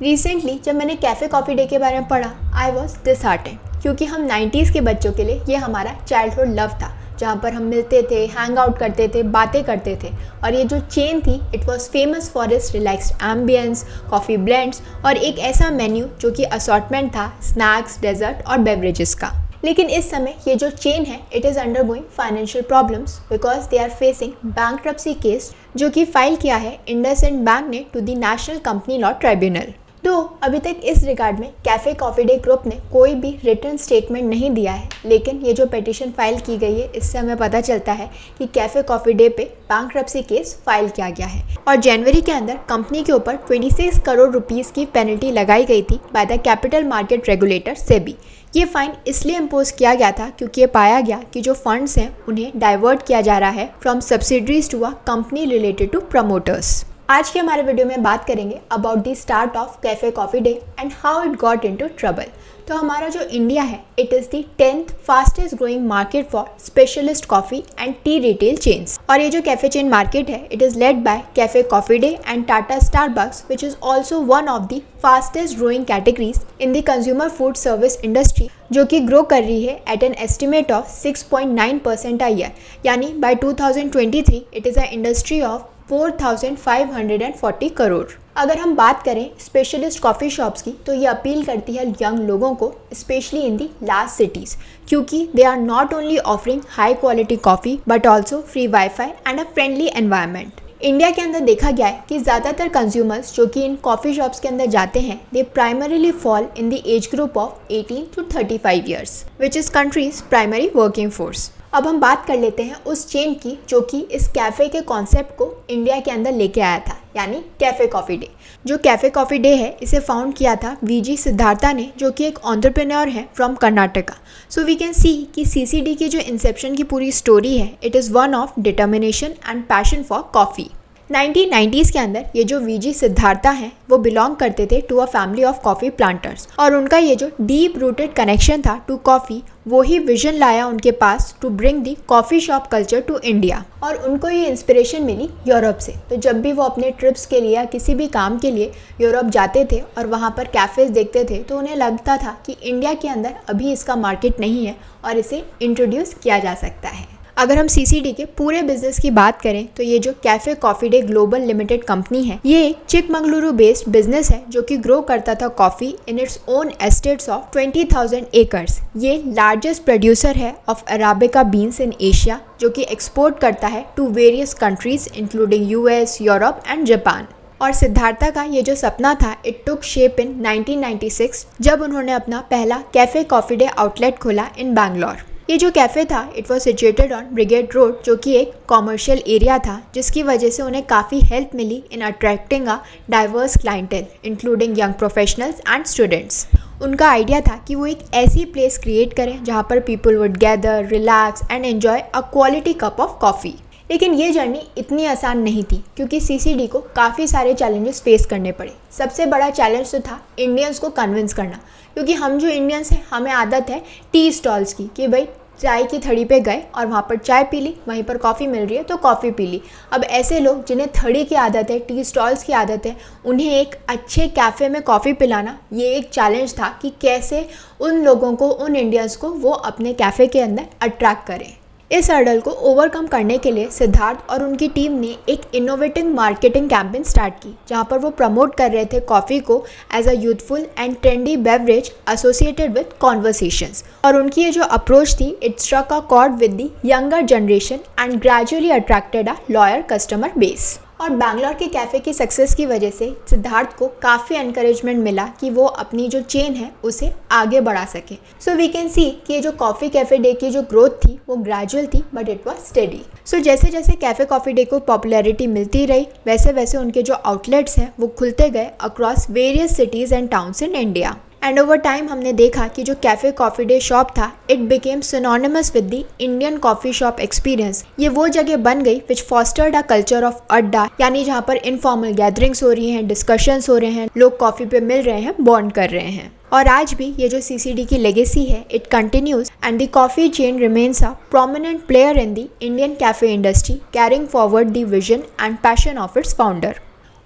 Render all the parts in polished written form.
Recently जब मैंने cafe coffee day के बारे में पढ़ा, आई वॉज डिसहार्टेंड, क्योंकि हम 90s के बच्चों के लिए ये हमारा चाइल्डहुड लव था, जहाँ पर हम मिलते थे, हैंग आउट करते थे, बातें करते थे। और ये जो चेन थी, it was famous for its relaxed ambience, coffee blends और एक ऐसा मेन्यू जो कि असॉर्टमेंट था स्नैक्स, डेजर्ट और बेवरेजेस का। लेकिन इस समय ये जो चेन है, it is undergoing financial problems because they are facing bankruptcy case जो कि फाइल किया है इंडसइंड बैंक ने to the national company law tribunal. तो अभी तक इस रिगार्ड में कैफ़े कॉफ़ी डे ग्रुप ने कोई भी रिटर्न स्टेटमेंट नहीं दिया है, लेकिन ये जो पिटीशन फाइल की गई है, इससे हमें पता चलता है कि कैफ़े कॉफ़ी डे पे बैंकरप्सी केस फाइल किया गया है और जनवरी के अंदर कंपनी के ऊपर 26 करोड़ रुपीस की पेनल्टी लगाई गई थी by the capital market regulator SEBI. ये फाइन इसलिए इम्पोज किया गया था क्योंकि ये पाया गया कि जो फंड्स हैं उन्हें डाइवर्ट किया जा रहा है from subsidiaries to a company related to promoters. आज के हमारे वीडियो में बात करेंगे about the start of cafe coffee day and how it got into trouble. तो हमारा जो इंडिया है, it is the 10th fastest growing market for specialist coffee and tea retail chains. और ये जो कैफ़े चेन मार्केट है, it is led by cafe coffee day and Tata Starbucks, which is also one of the fastest growing categories in the consumer food service industry, जो कि grow कर रही है eight an estimate of 6.9% a year. यानी bye 2023 it is a industry of 4,540 crore. अगर हम बात करें स्पेशलिस्ट कॉफ़ी शॉप्स की, तो ये अपील करती है यंग लोगों को, specially in the large cities, क्योंकि they are not only offering high quality coffee but also free WiFi and a friendly environment. India के अंदर देखा गया है कि ज़्यादातर कंज्यूमर्स जो कि इन कॉफ़ी शॉप्स के अंदर जाते हैं, they primarily fall in the age group of 18 to 35 years, which is countries primary working force. अब हम बात कर लेते हैं उस चेन की जो कि इस कैफ़े के कॉन्सेप्ट को इंडिया के अंदर लेके आया था, यानी कैफ़े कॉफ़ी डे। जो कैफ़े कॉफ़ी डे है, इसे फाउंड किया था वीजी सिद्धार्था ने, जो कि एक एंटरप्रेन्योर है from Karnataka. So we can see कि सीसीडी की जो इंसेप्शन की पूरी स्टोरी है, it is one of determination and passion for coffee. 1990s के अंदर ये जो वीजी सिद्धार्था हैं, वो बिलोंग करते थे to a family of coffee planters, और उनका ये जो डीप रूटेड कनेक्शन था टू कॉफ़ी, वो ही विजन लाया उनके पास to bring the coffee shop culture to India. और उनको ये इंस्पिरेशन मिली यूरोप से। तो जब भी वो अपने ट्रिप्स के लिए या किसी भी काम के लिए यूरोप जाते थे और वहाँ पर कैफ़ेज़ देखते थे, तो उन्हें लगता था कि इंडिया के अंदर अभी इसका मार्केट नहीं है और इसे इंट्रोड्यूस किया जा सकता है। अगर हम सीसीडी के पूरे बिजनेस की बात करें, तो ये जो cafe coffee day global limited company है, ये एक चिकमंगलुरु बेस्ड बिजनेस है जो कि ग्रो करता था coffee in its own estates of 20,000 acres. ये लार्जेस्ट प्रोड्यूसर है of arabica beans in Asia, जो कि एक्सपोर्ट करता है to various countries including US, Europe and Japan. और सिद्धार्था का ये जो सपना था, इट टुक शेप इन 1996 जब उन्होंने अपना पहला कैफ़े कॉफ़ी डे आउटलेट खोला इन बैंगलोर। ये जो कैफ़े था, it was situated on brigade road, जो कि एक कॉमर्शियल एरिया था, जिसकी वजह से उन्हें काफ़ी हेल्प मिली in attracting a diverse clientele including young professionals and students. उनका आइडिया था कि वो एक ऐसी प्लेस क्रिएट करें जहाँ पर people would gather, relax and enjoy a quality cup of coffee. लेकिन ये जर्नी इतनी आसान नहीं थी, क्योंकि सीसीडी को काफ़ी सारे चैलेंजेस फेस करने पड़े। सबसे बड़ा चैलेंज तो था इंडियंस को कन्विंस करना, क्योंकि हम जो इंडियंस हैं, हमें आदत है टी स्टॉल्स की, कि भाई चाय की थड़ी पे गए और वहाँ पर चाय पी ली, वहीं पर कॉफ़ी मिल रही है तो कॉफ़ी पी ली। अब ऐसे लोग जिन्हें थड़ी की आदत है, टी स्टॉल्स की आदत है, उन्हें एक अच्छे कैफ़े में कॉफ़ी पिलाना, ये एक चैलेंज था कि कैसे उन लोगों को, उन इंडियंस को वो अपने कैफ़े के अंदर अट्रैक्ट करें। इस हर्डल को ओवरकम करने के लिए सिद्धार्थ और उनकी टीम ने एक इनोवेटिव मार्केटिंग कैंपेन स्टार्ट की, जहां पर वो प्रमोट कर रहे थे कॉफ़ी को as a youthful and trendy beverage associated with conversations. और उनकी ये जो अप्रोच थी, it struck a chord with the younger generation and gradually attracted a loyal customer base. और बैंगलोर के कैफ़े की सक्सेस की वजह से सिद्धार्थ को काफ़ी एनकरेजमेंट मिला कि वो अपनी जो चेन है उसे आगे बढ़ा सके। सो वी कैन सी कि ये जो कॉफ़ी कैफ़े डे की जो ग्रोथ थी, वो ग्रेजुअल थी बट इट वाज स्टेडी। सो जैसे जैसे कैफ़े कॉफ़ी डे को पॉपुलैरिटी मिलती रही, वैसे वैसे उनके जो आउटलेट्स हैं वो खुलते गए across various cities and towns in India. And over time हमने देखा कि जो कैफ़े कॉफ़ी डे शॉप था, it became synonymous with the Indian coffee shop experience. ये वो जगह बन गई विच फॉस्टर्ड अ कल्चर ऑफ अड्डा, यानी जहाँ पर इनफॉर्मल गैदरिंग्स हो रही हैं, डिस्कशंस हो रहे हैं, लोग कॉफ़ी पे मिल रहे हैं, बॉन्ड कर रहे हैं। और आज भी ये जो सीसीडी की लेगेसी है, it continues and the coffee chain remains a prominent player in the Indian cafe industry, carrying forward the vision and passion of its founder.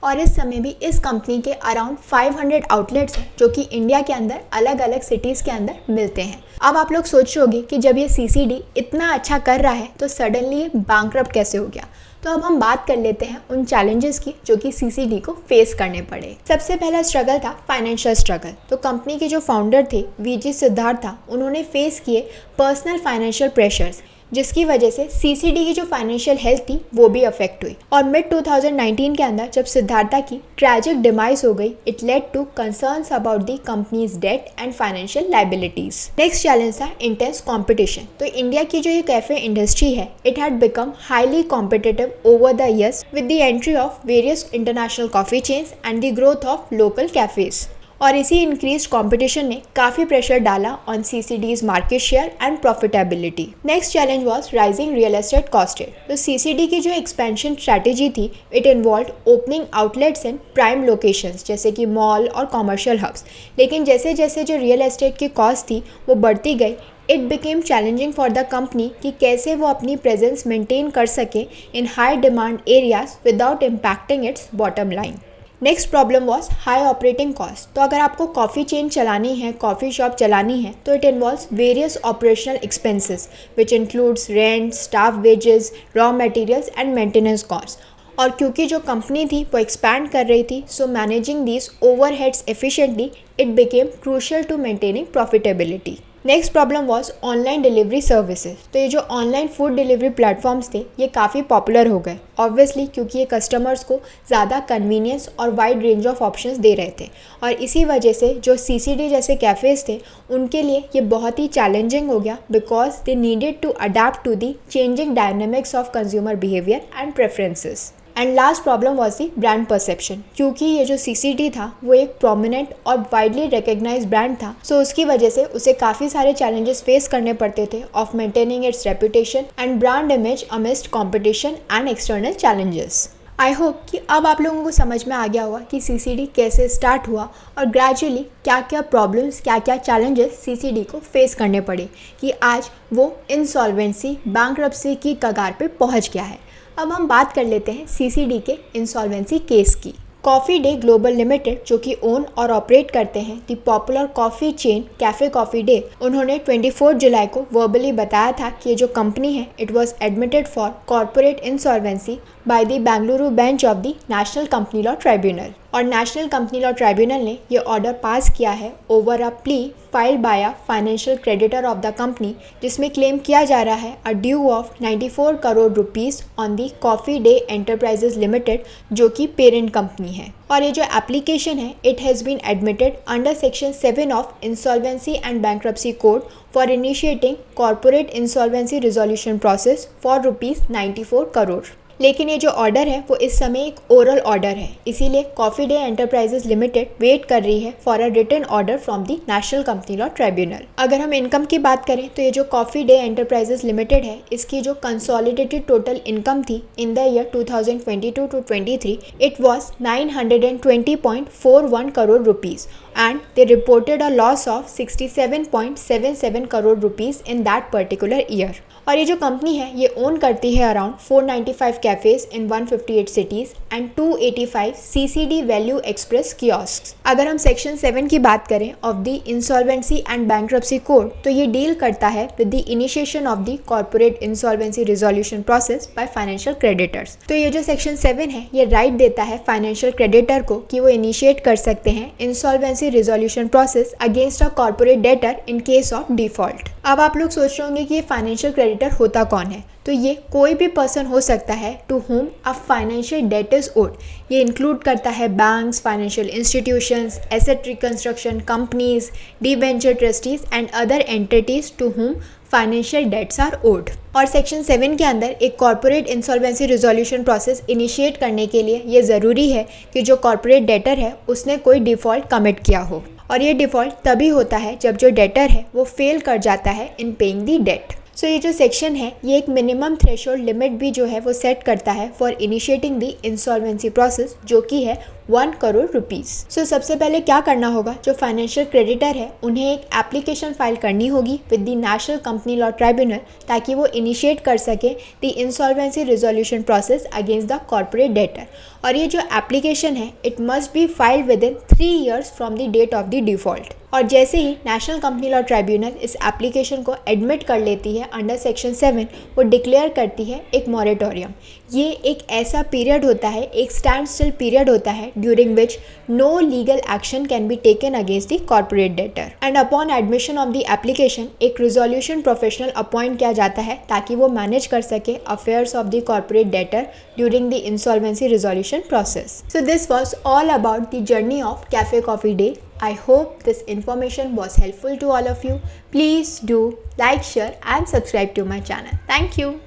और इस समय भी इस कंपनी के अराउंड 500 आउटलेट्स हैं जो कि इंडिया के अंदर अलग अलग सिटीज़ के अंदर मिलते हैं। अब आप लोग सोच रहे होंगे कि जब ये सीसीडी इतना अच्छा कर रहा है तो सडनली ये बैंकरप्ट कैसे हो गया। तो अब हम बात कर लेते हैं उन चैलेंजेस की जो कि सीसीडी को फेस करने पड़े। सबसे पहला स्ट्रगल था फाइनेंशियल स्ट्रगल। तो कंपनी के जो फाउंडर थे वीजी सिद्धार्थ, उन्होंने फेस किए पर्सनल फाइनेंशियल प्रेशर्स, जिसकी वजह से सीसीडी की जो फाइनेंशियल हेल्थ थी वो भी अफेक्ट हुई। और मिड 2019 के अंदर जब सिद्धार्था की ट्रैजिक डिमाइस हो गई, it led to concerns about the company's debt and financial liabilities. Next challenge था इंटेंस कंपटीशन। तो इंडिया की जो ये कैफे इंडस्ट्री है, it had become highly competitive over the years with the entry of various international coffee chains and the growth of local cafes. और इसी increase competition ने काफ़ी प्रेशर डाला on CCD's market share and profitability. Next challenge was rising real estate cost. तो CCD की जो expansion strategy थी, it involve opening outlets in prime locations जैसे कि मॉल और कॉमर्शियल हब्स। लेकिन जैसे जैसे जो रियल एस्टेट की कॉस्ट थी वो बढ़ती गई, it became challenging for the company कि कैसे वो अपनी प्रेजेंस मेंटेन कर सके इन high demand areas without impacting it's bottom line. Next problem was high operating cost. तो अगर आपको कॉफ़ी चेन चलानी है, कॉफ़ी शॉप चलानी है, तो it involves various operational expenses which includes rent, staff wages, raw materials and maintenance cost. और क्योंकि जो कंपनी थी वो एक्सपैंड कर रही थी, so managing these overheads efficiently it became crucial to maintaining profitability. Next problem was online delivery services. तो ये जो ऑनलाइन फूड डिलीवरी प्लेटफॉर्म्स थे ये काफ़ी पॉपुलर हो गए, ऑब्वियसली क्योंकि ये कस्टमर्स को ज़्यादा कन्वीनियंस और वाइड रेंज ऑफ ऑप्शंस दे रहे थे। और इसी वजह से जो सीसीडी जैसे कैफ़ेज़ थे उनके लिए ये बहुत ही चैलेंजिंग हो गया, because they needed to adapt to the changing dynamics of consumer behaviour and preferences. And last problem was the brand perception. क्योंकि ये जो सीसीडी था वो एक प्रोमिनेंट और वाइडली रिकग्नाइज ब्रांड था, सो उसकी वजह से उसे काफ़ी सारे चैलेंजेस फेस करने पड़ते थे of maintaining it's reputation and brand image amidst competition and external challenges. I hope कि अब आप लोगों को समझ में आ गया होगा कि सीसीडी कैसे स्टार्ट हुआ और ग्रेजुअली क्या क्या प्रॉब्लम्स, क्या क्या चैलेंजेस सीसीडी को फेस करने पड़े कि आज वो इंसॉल्वेंसी, बैंकरप्सी की कगार पे पहुंच गया है। अब हम बात कर लेते हैं सीसीडी के इंसॉल्वेंसी केस की। कॉफ़ी डे ग्लोबल लिमिटेड, जो कि ओन और ऑपरेट करते हैं दी popular coffee chain cafe coffee day, उन्होंने 24 जुलाई को वर्बली बताया था कि ये जो कंपनी है it was admitted for corporate insolvency by the Bengaluru bench of the national company law tribunal. और नेशनल कंपनी लॉ ट्राइब्यूनल ने ये ऑर्डर पास किया है over a plea filed by a financial creditor of the company, जिसमें claim किया जा रहा है a due of 94 crore rupees on the coffee day enterprises limited, जो कि पेरेंट कंपनी है। और ये जो एप्लीकेशन है it has been admitted under section 7 of insolvency and bankruptcy code for initiating corporate insolvency resolution process for rupees 94 crore. लेकिन ये जो ऑर्डर है वो इस समय एक ओरल ऑर्डर है, इसीलिए coffee day enterprises limited wait कर रही है for a written order from the national company law tribunal. अगर हम इनकम की बात करें तो ये जो कॉफ़ी डे एंटरप्राइजेज लिमिटेड है, इसकी जो कंसोलिडेटेड टोटल इनकम थी in the year 2022 to 23, it was 920.41 crore rupees and they reported a loss of 67.77 crore rupees in that particular year। और ये जो कंपनी है ये ओन करती है around 495 cafes in 158 cities and 285 CCD value express kiosks. अगर हम सेक्शन 7 की बात करें of the insolvency and bankruptcy code, तो ये डील करता है with the initiation of the corporate insolvency resolution process by financial creditors. तो ये जो सेक्शन 7 है ये राइट देता है फाइनेंशियल क्रेडिटर को कि वो इनिशिएट कर सकते हैं insolvency resolution process against a corporate debtor in case of default. अब आप लोग सोच रहे होंगे कि ये फाइनेंशियल क्रेडिटर होता कौन है। तो ये कोई भी पर्सन हो सकता है to whom a financial debt is owed. ये इंक्लूड करता है banks, financial institutions, asset reconstruction companies, debenture trustees and other entities to whom financial debts are owed. और सेक्शन 7 के अंदर एक corporate insolvency resolution process initiate करने के लिए ये ज़रूरी है कि जो कॉर्पोरेट डेटर है उसने कोई डिफ़ॉल्ट कमिट किया हो। और ये डिफ़ॉल्ट तभी होता है जब जो डेटर है वो फेल कर जाता है इन पेइंग दी डेट। सो ये जो सेक्शन है ये एक मिनिमम थ्रेशोल्ड लिमिट भी जो है वो सेट करता है for initiating the insolvency process, जो कि है 1 करोड़ रुपीस। सो सबसे पहले क्या करना होगा, जो फाइनेंशियल क्रेडिटर है उन्हें एक एप्लीकेशन फाइल करनी होगी with the national company law tribunal, ताकि वो इनिशिएट कर सके the insolvency resolution process against the corporate debtor. और ये जो एप्लीकेशन है it must be filed within 3 years from the date of the default. और जैसे ही नेशनल कंपनी लॉ ट्राइब्यूनल इस एप्लीकेशन को एडमिट कर लेती है अंडर सेक्शन 7, वो डिक्लेयर करती है एक मॉरेटोरियम। ये एक ऐसा पीरियड होता है, एक स्टैंड स्टिल पीरियड होता है during which no legal action can be taken against the corporate debtor. And upon admission of the application एक रिजोल्यूशन प्रोफेशनल अपॉइंट किया जाता है ताकि वो मैनेज कर सके affairs of the corporate debtor during the insolvency resolution process. So this was all about the journey of Cafe Coffee Day. I hope this information was helpful to all of you. Please do like, share and subscribe to my channel. Thank you.